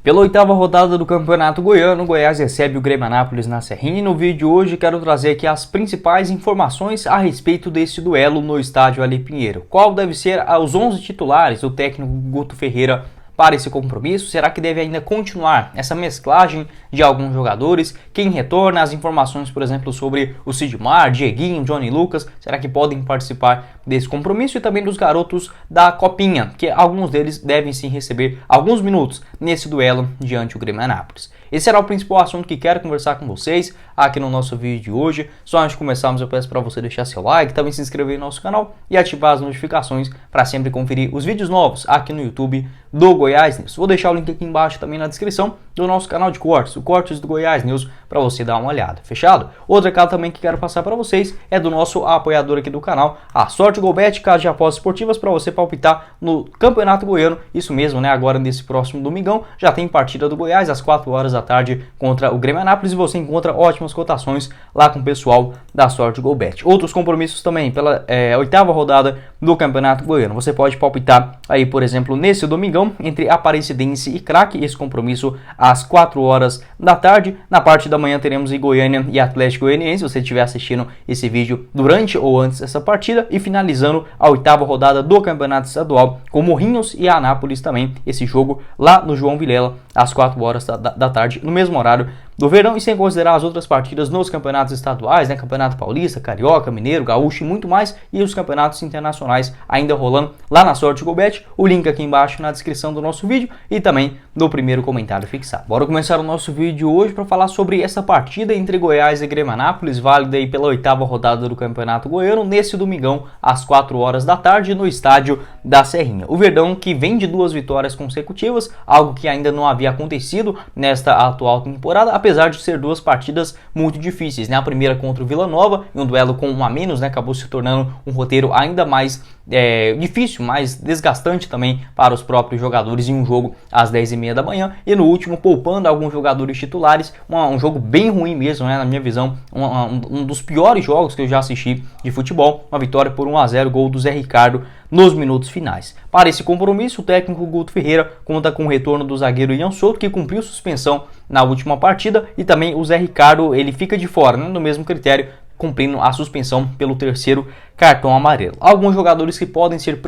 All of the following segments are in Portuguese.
Pela oitava rodada do Campeonato Goiano, o Goiás recebe o Grêmio Anápolis na Serrinha e no vídeo de hoje quero trazer aqui as principais informações a respeito desse duelo no estádio Ali Pinheiro. Qual deve ser os 11 titulares do técnico Guto Ferreira para esse compromisso? Será que deve ainda continuar essa mesclagem de alguns jogadores? Quem retorna? As informações, por exemplo, sobre o Sidmar, Dieguinho, Johnny Lucas, será que podem participar desse compromisso? E também dos garotos da Copinha, que alguns deles devem sim receber alguns minutos nesse duelo diante do Grêmio Anápolis. Esse será o principal assunto que quero conversar com vocês aqui no nosso vídeo de hoje. Só antes de começarmos, eu peço para você deixar seu like, também se inscrever no nosso canal e ativar as notificações para sempre conferir os vídeos novos aqui no YouTube do Goiás News. Vou deixar o link aqui embaixo também na descrição do nosso canal de cortes, o Cortes do Goiás News, para você dar uma olhada. Fechado? Outra casa também que quero passar para vocês é do nosso apoiador aqui do canal, a Sorte Golbet, casa de apostas esportivas para você palpitar no Campeonato Goiano. Isso mesmo, né? Agora nesse próximo domingão já tem partida do Goiás às 4 horas da tarde contra o Grêmio Anápolis e você encontra ótimas cotações lá com o pessoal da Sorte Golbet. Outros compromissos também pela oitava rodada do Campeonato Goiano. Você pode palpitar aí, por exemplo, nesse domingão entre Aparecidense e Craque, esse compromisso às 4 horas da tarde. Na parte da manhã teremos Goiânia e Atlético Goianiense, se você estiver assistindo esse vídeo durante ou antes dessa partida, e finalizando a oitava rodada do Campeonato Estadual com Morrinhos e Anápolis também, esse jogo lá no João Vilela às 4 horas da tarde, no mesmo horário do verão, e sem considerar as outras partidas nos campeonatos estaduais, né? Campeonato Paulista, Carioca, Mineiro, Gaúcho e muito mais, e os campeonatos internacionais ainda rolando lá na Sorte Golbet. O link aqui embaixo na descrição do nosso vídeo e também no primeiro comentário fixado. Bora começar o nosso vídeo hoje para falar sobre essa partida entre Goiás e Grêmio Anápolis, válida aí pela oitava rodada do Campeonato Goiano, nesse domingão às 4 horas da tarde no estádio da Serrinha. O Verdão, que vem de 2 vitórias consecutivas, algo que ainda não havia acontecido nesta atual temporada, apesar de ser 2 partidas muito difíceis, né? A primeira contra o Vila Nova, em um duelo com 1 a menos, né? Acabou se tornando um roteiro ainda mais difícil, mais desgastante também para os próprios jogadores, em um jogo às 10h30 da manhã, e no último poupando alguns jogadores titulares, um jogo bem ruim mesmo, né? Na minha visão, um dos piores jogos que eu já assisti de futebol, uma vitória por 1 a 0, gol do Zé Ricardo nos minutos finais. Para esse compromisso, o técnico Guto Ferreira conta com o retorno do zagueiro Ian Souto, que cumpriu suspensão na última partida, e também o Zé Ricardo, ele fica de fora, né, no mesmo critério, cumprindo a suspensão pelo 3º cartão amarelo. Alguns jogadores que podem ser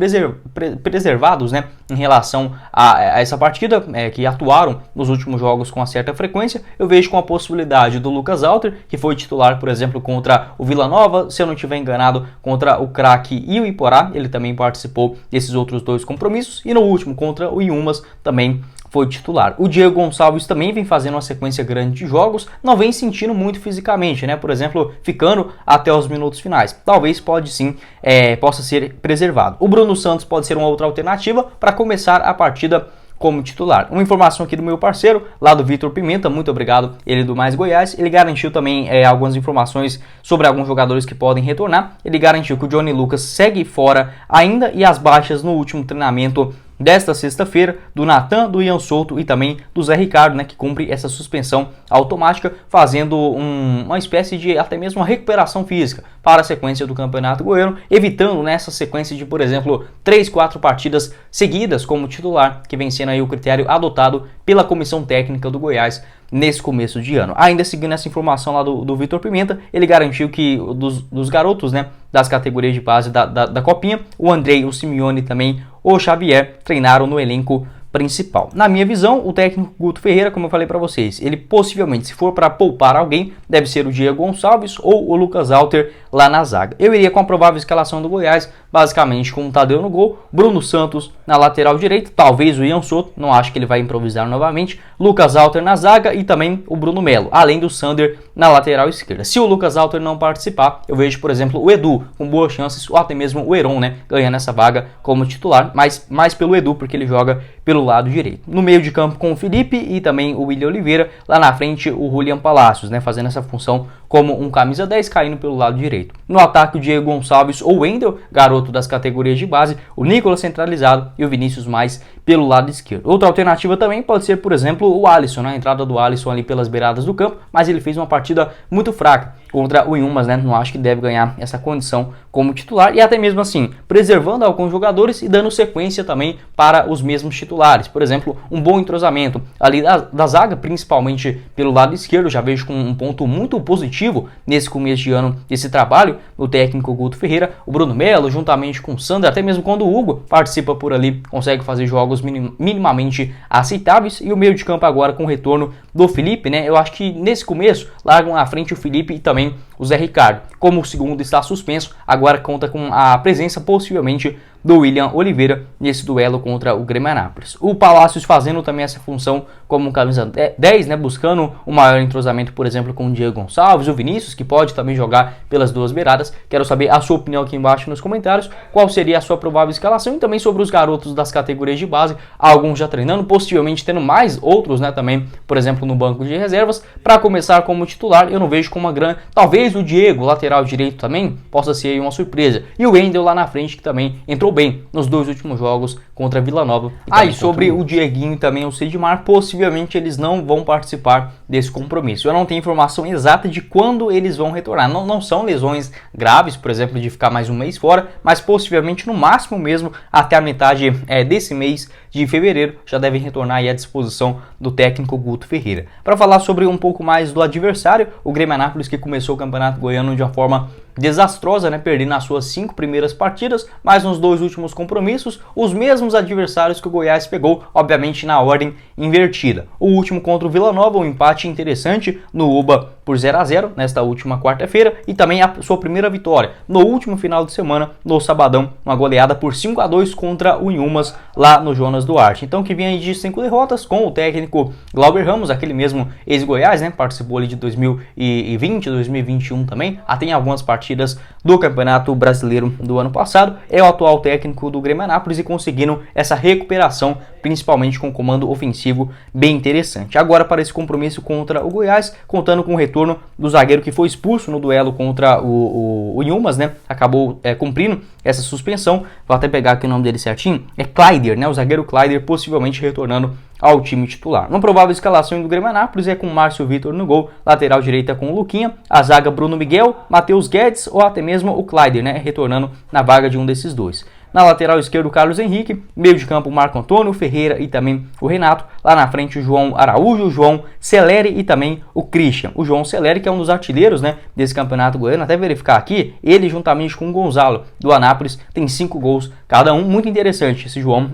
preservados, né, em relação a essa partida, que atuaram nos últimos jogos com uma certa frequência, eu vejo com a possibilidade do Lucas Alter, que foi titular, por exemplo, contra o Vila Nova, se eu não estiver enganado, contra o Craque e o Iporá, ele também participou desses outros 2 compromissos, e no último contra o Inhumas também foi titular. O Diego Gonçalves também vem fazendo uma sequência grande de jogos, não vem sentindo muito fisicamente, né? Por exemplo, ficando até os minutos finais. Talvez possa ser preservado. O Bruno Santos pode ser uma outra alternativa para começar a partida como titular. Uma informação aqui do meu parceiro, lá do Vitor Pimenta, muito obrigado, ele do Mais Goiás, ele garantiu também algumas informações sobre alguns jogadores que podem retornar. Ele garantiu que o Johnny Lucas segue fora ainda, e as baixas no último treinamento desta sexta-feira, do Natan, do Ian Souto e também do Zé Ricardo, né, que cumpre essa suspensão automática, fazendo uma espécie de até mesmo uma recuperação física para a sequência do Campeonato Goiano, evitando nessa sequência de, por exemplo, 3, 4 partidas seguidas como titular, que vem sendo aí o critério adotado pela comissão técnica do Goiás nesse começo de ano. Ainda seguindo essa informação lá do Vitor Pimenta, ele garantiu que dos garotos, né, das categorias de base da Copinha, o Andrei, o Simeone e também o Xavier treinaram no elenco principal. Na minha visão, o técnico Guto Ferreira, como eu falei para vocês, ele possivelmente, se for para poupar alguém, deve ser o Diego Gonçalves ou o Lucas Alter lá na zaga. Eu iria com a provável escalação do Goiás, basicamente com o Tadeu no gol, Bruno Santos na lateral direita, talvez o Ian Souto, não acho que ele vai improvisar novamente, Lucas Alter na zaga e também o Bruno Melo, além do Sander na lateral esquerda. Se o Lucas Alter não participar, eu vejo, por exemplo, o Edu com boas chances, ou até mesmo o Heron, né, ganhando essa vaga como titular, mas mais pelo Edu, porque ele joga pelo lado direito. No meio de campo com o Felipe e também o William Oliveira, lá na frente o Julian Palacios, né, fazendo essa função como um camisa 10, caindo pelo lado direito. No ataque, o Diego Gonçalves ou Wendel, garoto das categorias de base, o Nicolas centralizado e o Vinícius mais pelo lado esquerdo. Outra alternativa também pode ser, por exemplo, o Alisson, né? A entrada do Alisson ali pelas beiradas do campo, mas ele fez uma partida muito fraca contra o Inhumas, né? Não acho que deve ganhar essa condição como titular e até mesmo assim, preservando alguns jogadores e dando sequência também para os mesmos titulares. Por exemplo, um bom entrosamento ali da zaga, principalmente pelo lado esquerdo, já vejo com um ponto muito positivo nesse começo de ano desse trabalho, o técnico Guto Ferreira, o Bruno Melo, juntamente com o Sander, até mesmo quando o Hugo participa por ali, consegue fazer jogos minimamente aceitáveis, e o meio de campo agora com o retorno do Felipe, né? Eu acho que nesse começo largam à frente o Felipe e também o Zé Ricardo. Como o segundo está suspenso, agora conta com a presença possivelmente do William Oliveira nesse duelo contra o Grêmio Anápolis. O Palácios fazendo também essa função como camisa 10, né, buscando um maior entrosamento, por exemplo, com o Diego Gonçalves, o Vinícius, que pode também jogar pelas duas beiradas. Quero saber a sua opinião aqui embaixo nos comentários, qual seria a sua provável escalação e também sobre os garotos das categorias de base, alguns já treinando, possivelmente tendo mais outros, né, também, por exemplo, no banco de reservas. Para começar como titular, eu não vejo como uma grande... Talvez o Diego, lateral direito também, possa ser uma surpresa. E o Wendel lá na frente, que também entrou bem nos dois últimos jogos contra Vila Nova. E sobre o Dieguinho e também o Sidmar, possivelmente eles não vão participar desse compromisso. Eu não tenho informação exata de quando eles vão retornar. Não são lesões graves, por exemplo, de ficar mais um mês fora, mas possivelmente no máximo mesmo até a metade desse mês de fevereiro já devem retornar aí à disposição do técnico Guto Ferreira. Para falar sobre um pouco mais do adversário, o Grêmio Anápolis, que começou o Campeonato Goiano de uma forma desastrosa, né, perdendo as suas 5 primeiras partidas, mas nos 2 últimos compromissos, os mesmos adversários que o Goiás pegou, obviamente na ordem invertida. O último contra o Vila Nova, um empate interessante no UBA por 0-0 nesta última quarta-feira, e também a sua primeira vitória no último final de semana, no sabadão, uma goleada por 5-2 contra o Inhumas lá no Jonas Duarte. Então, que vem aí de 5 derrotas com o técnico Glauber Ramos, aquele mesmo ex-Goiás, né, participou ali de 2020, 2021 também, tem algumas partidas do Campeonato Brasileiro do ano passado, é o atual técnico do Grêmio Anápolis e conseguindo essa recuperação, principalmente com um comando ofensivo bem interessante. Agora para esse compromisso contra o Goiás, contando com o retorno do zagueiro que foi expulso no duelo contra o Inhumas, né? Acabou cumprindo essa suspensão. Vou até pegar aqui o nome dele certinho. É Kleider, né? O zagueiro Kleider possivelmente retornando ao time titular. Uma provável escalação do Grêmio Anápolis é com Márcio Vitor no gol, lateral direita com o Luquinha, a zaga Bruno Miguel, Matheus Guedes ou até mesmo o Kleider, né? Retornando na vaga de um desses dois. Na lateral esquerda, o Carlos Henrique, meio de campo, o Marco Antônio Ferreira e também o Renato. Lá na frente, o João Araújo, o João Celeri e também o Christian. O João Celeri, que é um dos artilheiros, né, desse campeonato goiano, até verificar aqui, ele juntamente com o Gonzalo do Anápolis, tem 5 gols cada um. Muito interessante esse João,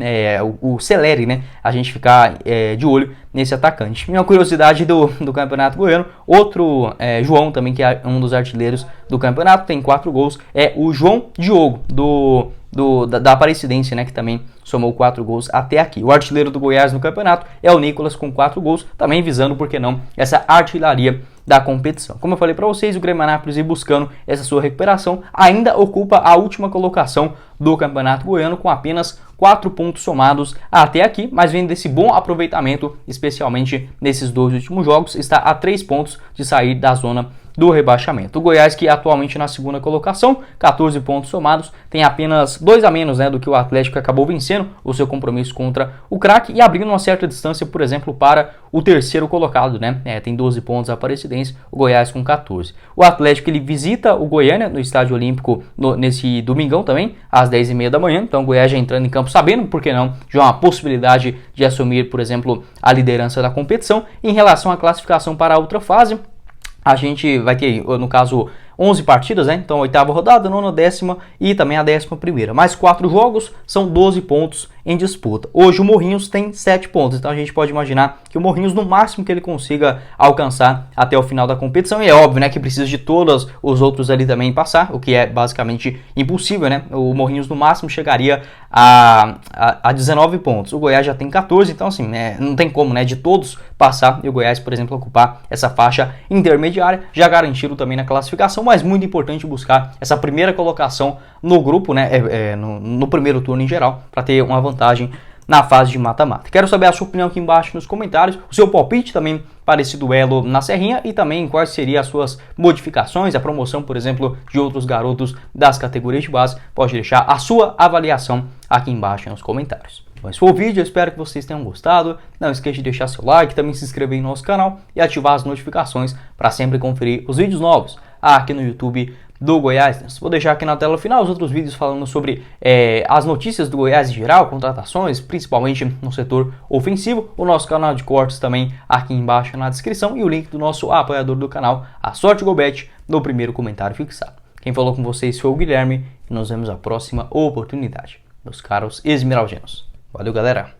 o Celeri, né, a gente ficar de olho nesse atacante. Minha curiosidade do campeonato goiano, outro João também, que é um dos artilheiros do campeonato, tem 4 gols, é o João Diogo, da Aparecidense, né, que também somou 4 gols até aqui. O artilheiro do Goiás no campeonato é o Nicolas com 4 gols, também visando, por que não, essa artilharia da competição. Como eu falei para vocês, o Grêmio Anápolis, buscando essa sua recuperação, ainda ocupa a última colocação do Campeonato Goiano com apenas 4 pontos somados até aqui, mas vem desse bom aproveitamento, especialmente nesses 2 últimos jogos, está a 3 pontos de sair da zona do rebaixamento. O Goiás, que atualmente na segunda colocação, 14 pontos somados, tem apenas 2 a menos, né, do que o Atlético, que acabou vencendo o seu compromisso contra o Craque e abrindo uma certa distância, por exemplo, para o terceiro colocado, né? Tem 12 pontos a Aparecidense, o Goiás com 14. O Atlético, ele visita o Goiânia no Estádio Olímpico nesse domingão também, às 10h30 da manhã. Então o Goiás já entrando em campo sabendo, por que não, já uma possibilidade de assumir, por exemplo, a liderança da competição. Em relação à classificação para a outra fase, a gente vai ter, no caso, 11 partidas, né? Então, 8ª rodada, 9ª, 10ª e também a 11ª. Mais 4 jogos, são 12 pontos em disputa. Hoje o Morrinhos tem 7 pontos, então a gente pode imaginar que o Morrinhos, no máximo que ele consiga alcançar até o final da competição, e é óbvio, né, que precisa de todos os outros ali também passar, o que é basicamente impossível, né? O Morrinhos no máximo chegaria a 19 pontos. O Goiás já tem 14, então assim, não tem como, né, de todos passar e o Goiás, por exemplo, ocupar essa faixa intermediária, já garantido também na classificação, mas muito importante buscar essa primeira colocação no grupo, né, no primeiro turno em geral, para ter uma vantagem na fase de mata-mata. Quero saber a sua opinião aqui embaixo nos comentários, o seu palpite também para esse duelo na Serrinha e também quais seriam as suas modificações, a promoção, por exemplo, de outros garotos das categorias de base. Pode deixar a sua avaliação aqui embaixo nos comentários. Bom, esse foi o vídeo, eu espero que vocês tenham gostado. Não esqueça de deixar seu like, também se inscrever em nosso canal e ativar as notificações para sempre conferir os vídeos novos. aqui no YouTube do Goiás. Vou deixar aqui na tela final os outros vídeos falando sobre as notícias do Goiás em geral, contratações, principalmente no setor ofensivo. O nosso canal de cortes também aqui embaixo na descrição e o link do nosso apoiador do canal, a Sorte Gobet, no primeiro comentário fixado. Quem falou com vocês foi o Guilherme e nos vemos na próxima oportunidade, meus caros esmeraldinos. Valeu, galera!